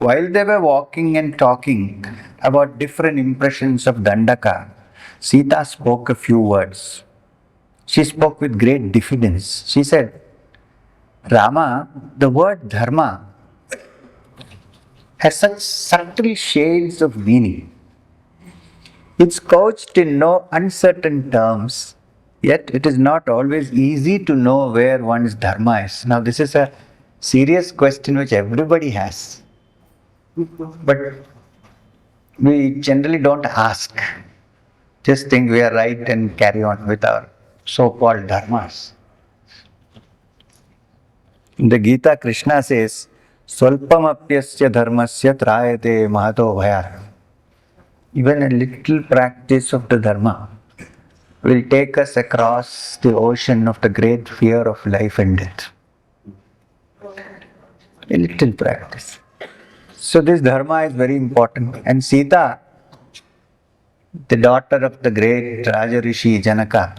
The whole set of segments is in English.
While they were walking and talking about different impressions of Dandaka, Sita spoke a few words. She spoke with great diffidence. She said, Rama, the word Dharma has such subtle shades of meaning. It's couched in no uncertain terms, yet it is not always easy to know where one's Dharma is. Now, this is a serious question which everybody has, but we generally don't ask. Just think we are right and carry on with our so-called dharmas. In the Gita, Krishna says, Swalpamapyasya dharmasya trayate mahato bhayat. Even a little practice of the dharma will take us across the ocean of the great fear of life and death. A little practice. So this dharma is very important. And Sita, the daughter of the great Raja Rishi Janaka,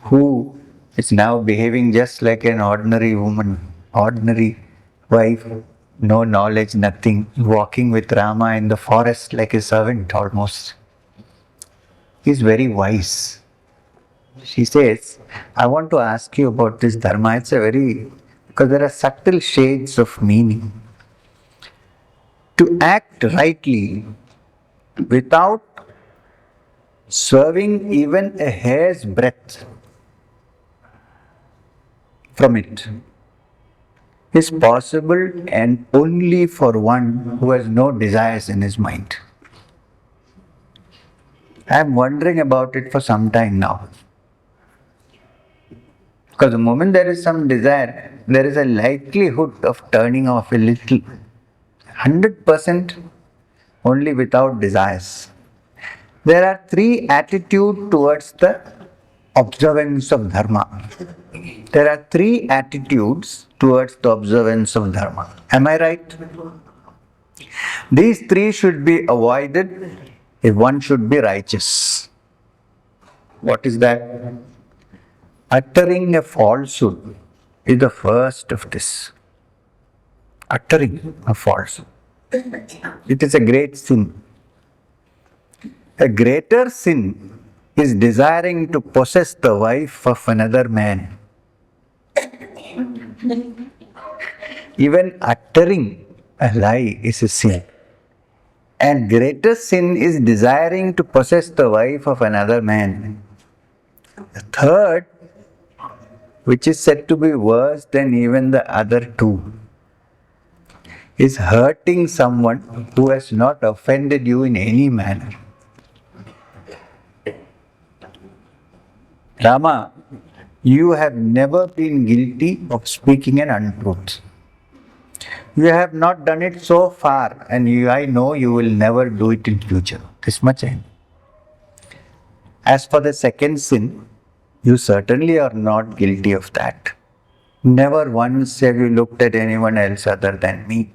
who is now behaving just like an ordinary woman, ordinary wife, no knowledge, nothing, walking with Rama in the forest like a servant almost. He's very wise. She says, I want to ask you about this dharma. Because there are subtle shades of meaning. To act rightly without swerving even a hair's breadth from it is possible and only for one who has no desires in his mind. I am wondering about it for some time now. Because the moment there is some desire, there is a likelihood of turning off a little. 100% only without desires. There are three attitudes towards the observance of Dharma. There are three attitudes towards the observance of Dharma. Am I right? These three should be avoided if one should be righteous. What is that? Uttering a falsehood is the first of this. Uttering a falsehood. It is a great sin. A greater sin is desiring to possess the wife of another man. Even uttering a lie is a sin. And greater sin is desiring to possess the wife of another man. The third, which is said to be worse than even the other two, is hurting someone who has not offended you in any manner. Rama, you have never been guilty of speaking an untruth. You have not done it so far, and I know you will never do it in future. This much I know. As for the second sin, you certainly are not guilty of that. Never once have you looked at anyone else other than me.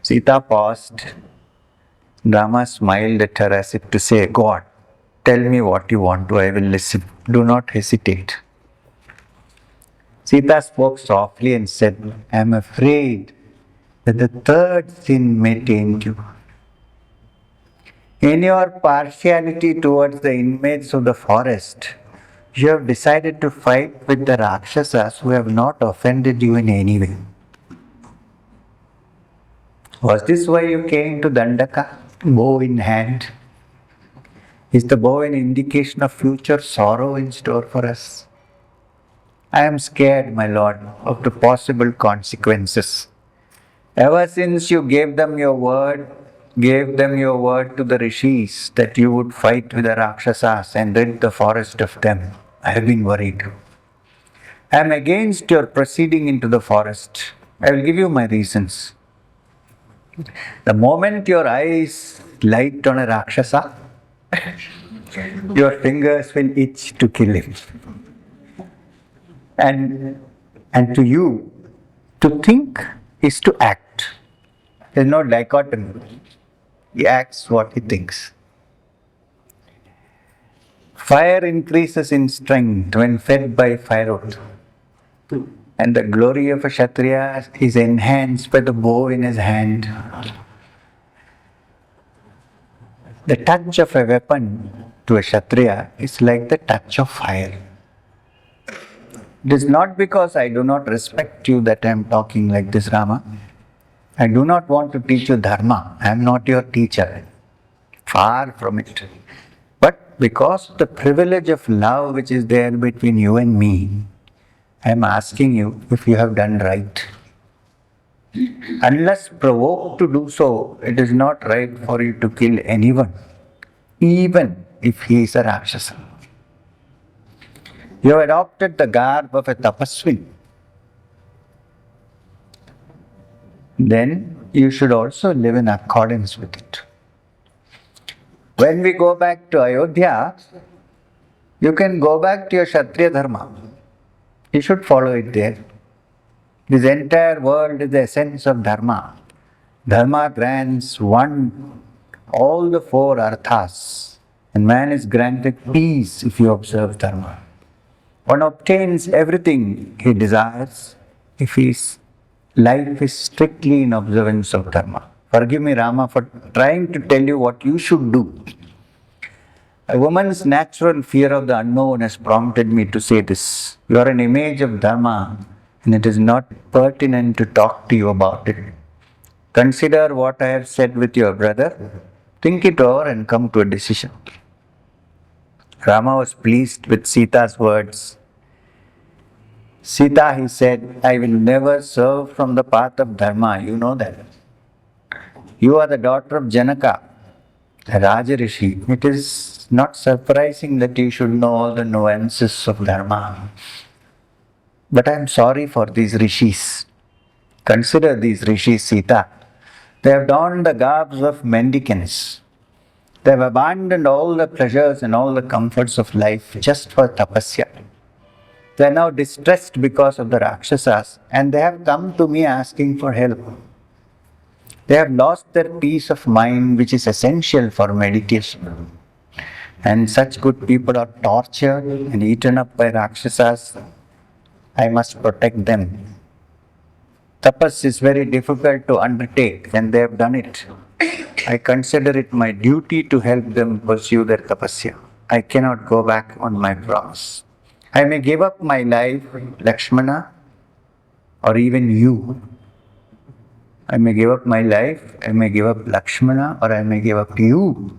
Sita paused. Rama smiled at her as if to say, Go on, tell me what you want to, I will listen. Do not hesitate. Sita spoke softly and said, I am afraid that the third sin may taint you. In your partiality towards the inmates of the forest, you have decided to fight with the Rakshasas who have not offended you in any way. Was this why you came to Dandaka, bow in hand? Is the bow an indication of future sorrow in store for us? I am scared, my lord, of the possible consequences. Ever since you gave them your word to the Rishis that you would fight with the Rakshasas and rid the forest of them, I have been worried. I am against your proceeding into the forest. I will give you my reasons. The moment your eyes light on a Rakshasa, your fingers will itch to kill him. And to you, to think is to act. There is no dichotomy. He acts what he thinks. Fire increases in strength when fed by firewood. And the glory of a Kshatriya is enhanced by the bow in his hand. The touch of a weapon to a Kshatriya is like the touch of fire. It is not because I do not respect you that I am talking like this, Rama. I do not want to teach you Dharma. I am not your teacher. Far from it. But because of the privilege of love which is there between you and me, I am asking you if you have done right. Unless provoked to do so, it is not right for you to kill anyone, even if he is a Rakshasa. You have adopted the garb of a tapasvi. Then you should also live in accordance with it. When we go back to Ayodhya, you can go back to your Kshatriya Dharma. You should follow it there. This entire world is the essence of Dharma. Dharma grants all the four arthas, and man is granted peace if you observe Dharma. One obtains everything he desires if his life is strictly in observance of Dharma. Forgive me, Rama, for trying to tell you what you should do. A woman's natural fear of the unknown has prompted me to say this. You are an image of Dharma, and it is not pertinent to talk to you about it. Consider what I have said with your brother. Think it over and come to a decision. Rama was pleased with Sita's words. Sita, he said, I will never serve from the path of Dharma. You know that. You are the daughter of Janaka, the Raja Rishi. It is not surprising that you should know all the nuances of Dharma. But I am sorry for these Rishis. Consider these Rishis, Sita. They have donned the garbs of mendicants. They have abandoned all the pleasures and all the comforts of life just for tapasya. They are now distressed because of the Rakshasas, and they have come to me asking for help. They have lost their peace of mind, which is essential for meditation. And such good people are tortured and eaten up by Rakshasas. I must protect them. Tapas is very difficult to undertake, and they have done it. I consider it my duty to help them pursue their tapasya. I cannot go back on my promise. I may give up my life, Lakshmana, or even you. I may give up my life, I may give up Lakshmana, or I may give up you.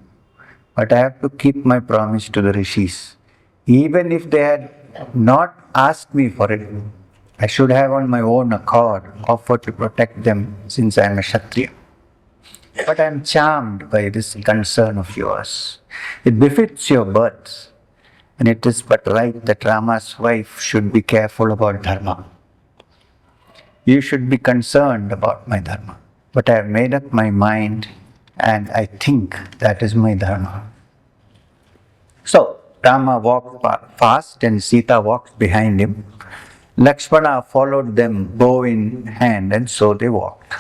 But I have to keep my promise to the Rishis. Even if they had not asked me for it, I should have on my own accord offered to protect them since I am a Kshatriya. But I am charmed by this concern of yours. It befits your birth, and it is but right that Rama's wife should be careful about Dharma. You should be concerned about my Dharma. But I have made up my mind, and I think that is my Dharma. So, Rama walked fast and Sita walked behind him. Lakshmana followed them, bow in hand, and so they walked.